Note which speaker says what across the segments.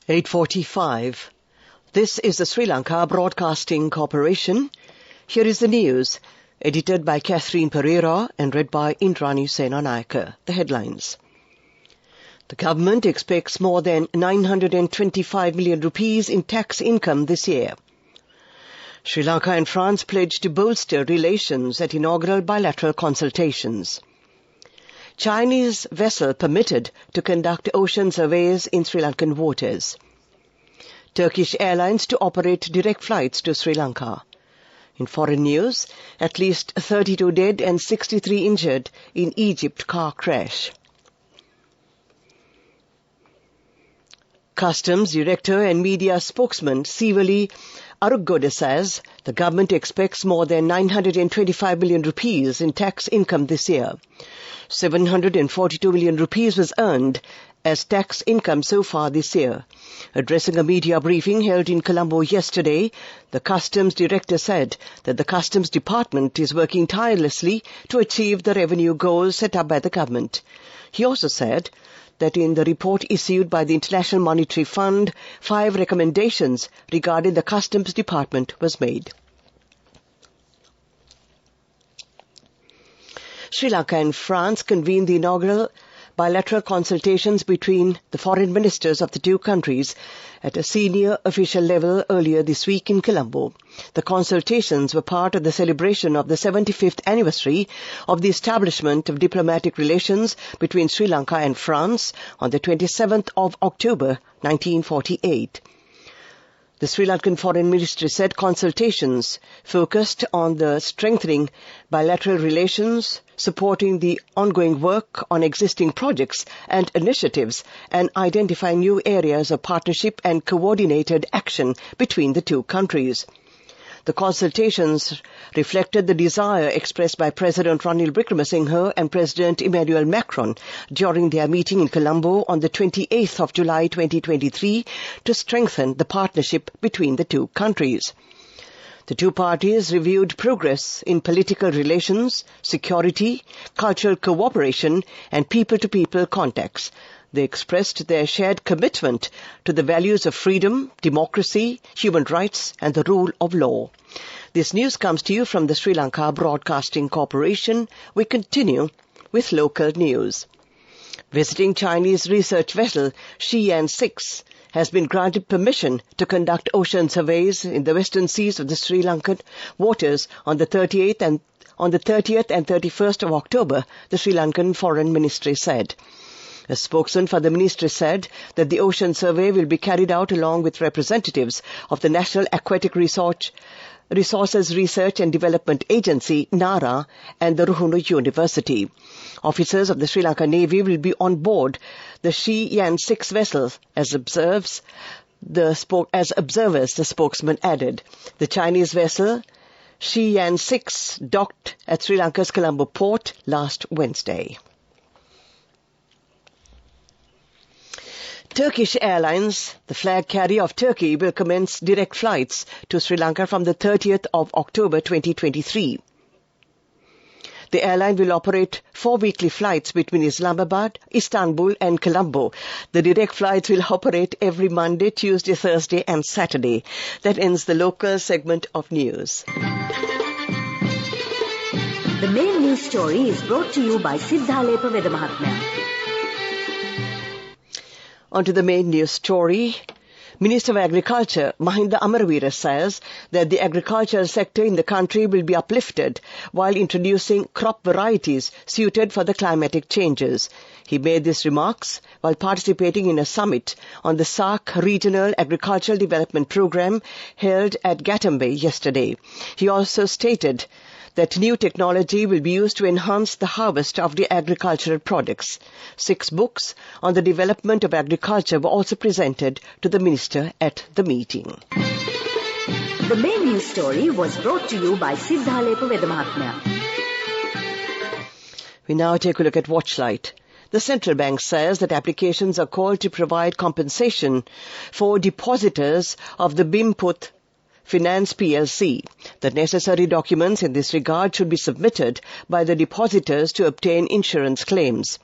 Speaker 1: 8:45. This is the Sri Lanka Broadcasting Corporation. Here is the news, edited by Catherine Pereira and read by Indrani Senanayake. The headlines. The government expects more than 925 million rupees in tax income this year. Sri Lanka and France pledged to bolster relations at inaugural bilateral consultations. Chinese vessel permitted to conduct ocean surveys in Sri Lankan waters. Turkish Airlines to operate direct flights to Sri Lanka. In foreign news, at least 32 dead and 63 injured in Egypt car crash. Customs Director and media spokesman Sivali Aruggoda says the government expects more than 925 million rupees in tax income this year. 742 million rupees was earned as tax income so far this year. Addressing a media briefing held in Colombo yesterday, the Customs Director said that the Customs Department is working tirelessly to achieve the revenue goals set up by the government. He also said that in the report issued by the International Monetary Fund, 5 recommendations regarding the Customs Department was made. Sri Lanka and France convened the inaugural bilateral consultations between the foreign ministers of the two countries at a senior official level earlier this week in Colombo. The consultations were part of the celebration of the 75th anniversary of the establishment of diplomatic relations between Sri Lanka and France on the 27th of October 1948. The Sri Lankan Foreign Ministry said consultations focused on the strengthening bilateral relations, supporting the ongoing work on existing projects and initiatives, and identifying new areas of partnership and coordinated action between the two countries. The consultations reflected the desire expressed by President Ranil Wickremesinghe and President Emmanuel Macron during their meeting in Colombo on the 28th of July 2023 to strengthen the partnership between the two countries. The two parties reviewed progress in political relations, security, cultural cooperation, and people-to-people contacts. They expressed their shared commitment to the values of freedom, democracy, human rights, and the rule of law. This news comes to you from the Sri Lanka Broadcasting Corporation. We continue with local news. Visiting Chinese research vessel Shiyan 6 has been granted permission to conduct ocean surveys in the western seas of the Sri Lankan waters on the 30th and 31st of October, the Sri Lankan Foreign Ministry said. A spokesman for the ministry said that the ocean survey will be carried out along with representatives of the National Aquatic Resources Research and Development Agency, NARA, and the Ruhunu University. Officers of the Sri Lanka Navy will be on board the Shiyan 6 vessel as observers, the spokesman added. The Chinese vessel Shiyan 6 docked at Sri Lanka's Colombo port last Wednesday. Turkish Airlines, the flag carrier of Turkey, will commence direct flights to Sri Lanka from the 30th of October 2023. The airline will operate 4 weekly flights between Islamabad, Istanbul and Colombo. The direct flights will operate every Monday, Tuesday, Thursday and Saturday. That ends the local segment of news.
Speaker 2: The main news story is brought to you by Sinhala Veda.
Speaker 1: On to the main news story. Minister of Agriculture, Mahinda Amaraweera, says that the agricultural sector in the country will be uplifted while introducing crop varieties suited for the climatic changes. He made these remarks while participating in a summit on the SAARC Regional Agricultural Development Programme held at Gatambay yesterday. He also stated that new technology will be used to enhance the harvest of the agricultural products. 6 books on the development of agriculture were also presented to the minister at the meeting.
Speaker 2: The main news story was brought to you by Sinhala Veda.
Speaker 1: We now take a look at Watchlight. The central bank says that applications are called to provide compensation for depositors of the BIM Put Finance plc. The necessary documents in this regard should be submitted by the depositors to obtain insurance claims.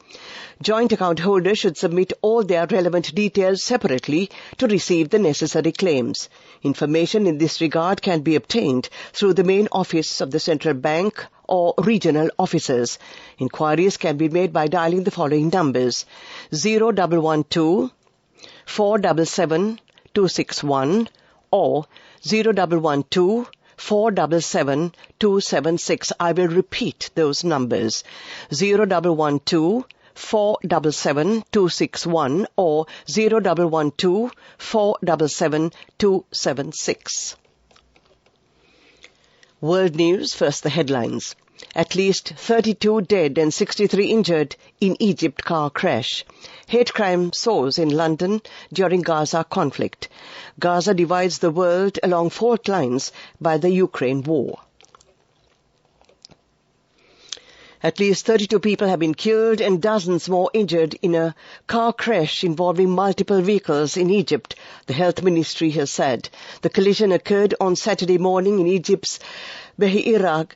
Speaker 1: Joint account holders should submit all their relevant details separately to receive the necessary claims. Information in this regard can be obtained through the main office of the central bank or regional offices. Inquiries can be made by dialing the following numbers: 0112 477 261 or 0112 477 276. I will repeat those numbers: 0112 477 261 or 0112 477 276. World News, first the headlines. At least 32 dead and 63 injured in Egypt car crash. Hate crime soars in London during Gaza conflict. Gaza divides the world along fault lines by the Ukraine war. At least 32 people have been killed and dozens more injured in a car crash involving multiple vehicles in Egypt, the health ministry has said. The collision occurred on Saturday morning in Egypt's Beira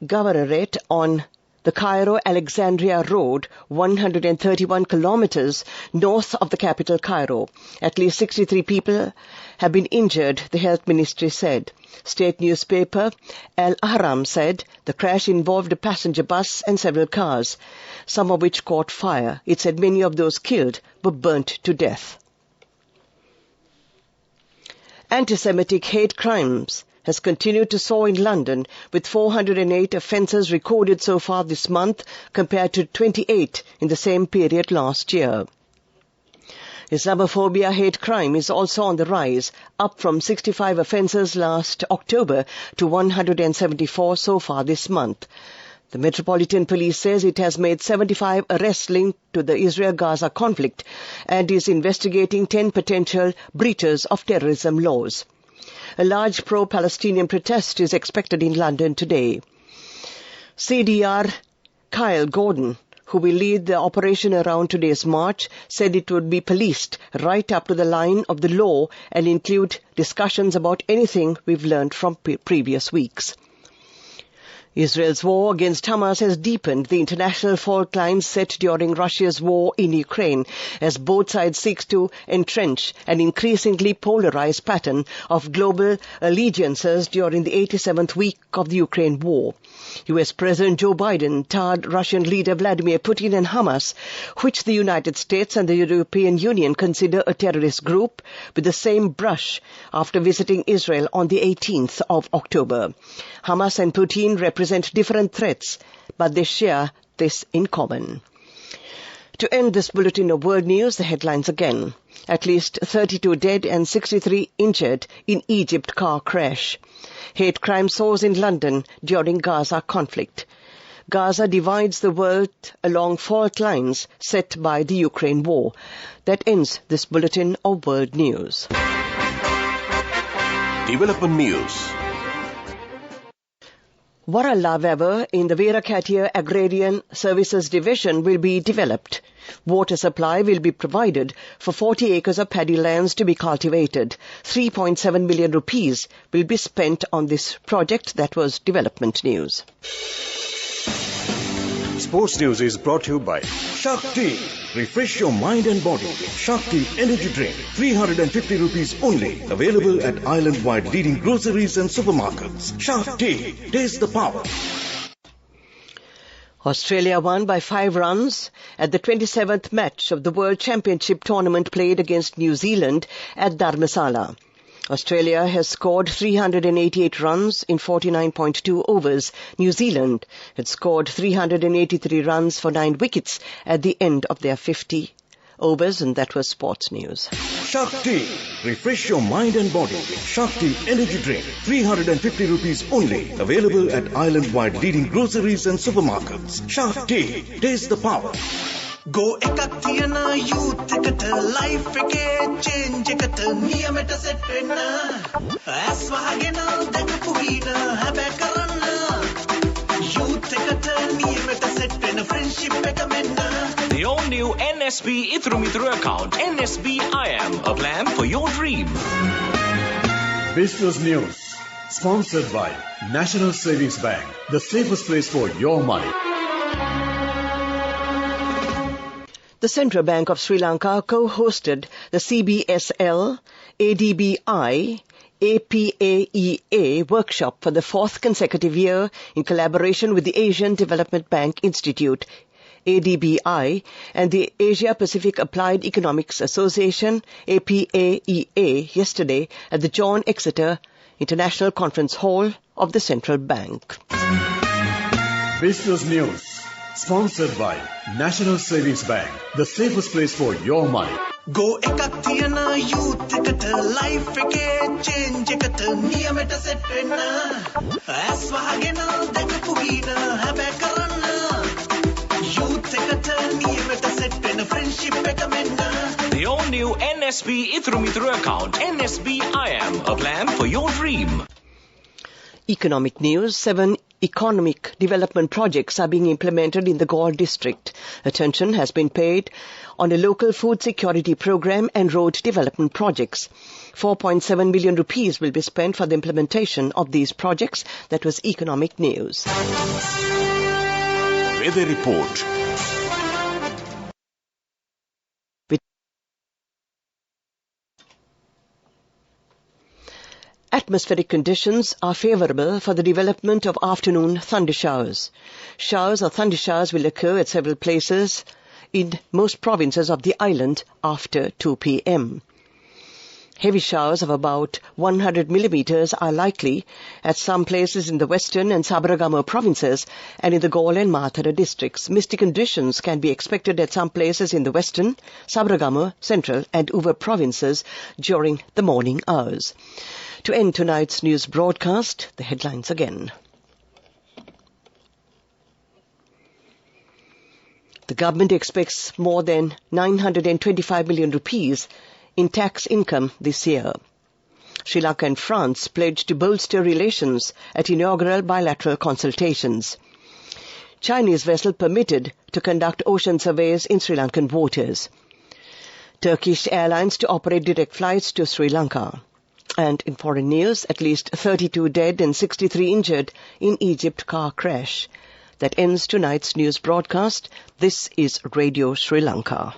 Speaker 1: Governorate on the Cairo-Alexandria Road, 131 kilometers north of the capital Cairo. At least 63 people have been injured, the health ministry said. State newspaper Al Ahram said the crash involved a passenger bus and several cars, some of which caught fire. It said many of those killed were burnt to death. Anti-Semitic hate crimes has continued to soar in London, with 408 offences recorded so far this month compared to 28 in the same period last year. Islamophobia hate crime is also on the rise, up from 65 offences last October to 174 so far this month. The Metropolitan Police says it has made 75 arrests linked to the Israel-Gaza conflict and is investigating 10 potential breaches of terrorism laws. A large pro-Palestinian protest is expected in London today. CDR Kyle Gordon, who will lead the operation around today's march, said it would be policed right up to the line of the law and include discussions about anything we've learned from previous weeks. Israel's war against Hamas has deepened the international fault lines set during Russia's war in Ukraine as both sides seek to entrench an increasingly polarized pattern of global allegiances during the 87th week of the Ukraine war. US President Joe Biden tarred Russian leader Vladimir Putin and Hamas, which the United States and the European Union consider a terrorist group, with the same brush after visiting Israel on the 18th of October. Hamas and Putin represent different threats, but they share this in common. To end this bulletin of world news, the headlines again. At least 32 dead and 63 injured in Egypt car crash. Hate crime soars in London during Gaza conflict. Gaza divides the world along fault lines set by the Ukraine war. That ends this bulletin of world news.
Speaker 3: Development news.
Speaker 1: Warala Weber in the Veerakatia Agrarian Services Division will be developed. Water supply will be provided for 40 acres of paddy lands to be cultivated. 3.7 million rupees will be spent on this project. That was development news.
Speaker 3: Sports news is brought to you by Shakti. Refresh your mind and body with Shakti Energy Drink. 350 rupees only. Available at island-wide leading groceries and supermarkets. Shakti. Taste the power.
Speaker 1: Australia won by 5 runs at the 27th match of the World Championship tournament played against New Zealand at Dharmasala. Australia has scored 388 runs in 49.2 overs. New Zealand had scored 383 runs for 9 wickets at the end of their 50 overs, and that was sports news.
Speaker 3: Shakti. Refresh your mind and body with Shakti Energy Drink. 350 rupees only. Available at island-wide leading groceries and supermarkets. Shakti. Taste the power.
Speaker 4: Go ekathiana youth ekata life eke change ekata niyameta set wenna as wagena dakapuhina habe karanna youth ekata niyameta set wenna friendship eka menna.
Speaker 5: The all new NSB Ithru Mithru account, NSB I Am, a plan for your dream. Business News, sponsored by National Savings Bank, the safest place for your money.
Speaker 1: The Central Bank of Sri Lanka co-hosted the CBSL, ADBI, APAEA workshop for the fourth consecutive year in collaboration with the Asian Development Bank Institute, ADBI, and the Asia Pacific Applied Economics Association, APAEA, yesterday at the John Exeter International Conference Hall of the Central Bank.
Speaker 5: Business News, sponsored by National Savings Bank, the safest place for your money.
Speaker 4: Go ekak thiyana youth ekata life ekේ change ekata niyameta set wenna as wahagena dakapu hina habe karanna youth ekata niyameta set wenna friendship ekata menna.
Speaker 6: The all new NSB Ithru account, NSB IAM, a plan for your dream.
Speaker 1: Economic news. 7 economic development projects are being implemented in the Galle district. Attention has been paid on a local food security program and road development projects. 4.7 billion rupees will be spent for the implementation of these projects. That was economic news.
Speaker 3: Weather report.
Speaker 1: Atmospheric conditions are favourable for the development of afternoon thunder showers. Showers or thunder showers will occur at several places in most provinces of the island after 2 p.m. Heavy showers of about 100 millimeters are likely at some places in the western and Sabaragama provinces and in the Galle and Matara districts. Misty conditions can be expected at some places in the western, Sabaragama, central and Uva provinces during the morning hours. To end tonight's news broadcast, the headlines again. The government expects more than 925 million rupees in tax income this year. Sri Lanka and France pledged to bolster relations at inaugural bilateral consultations. Chinese vessel permitted to conduct ocean surveys in Sri Lankan waters. Turkish Airlines to operate direct flights to Sri Lanka. And in foreign news, at least 32 dead and 63 injured in Egypt car crash. That ends tonight's news broadcast. This is Radio Sri Lanka.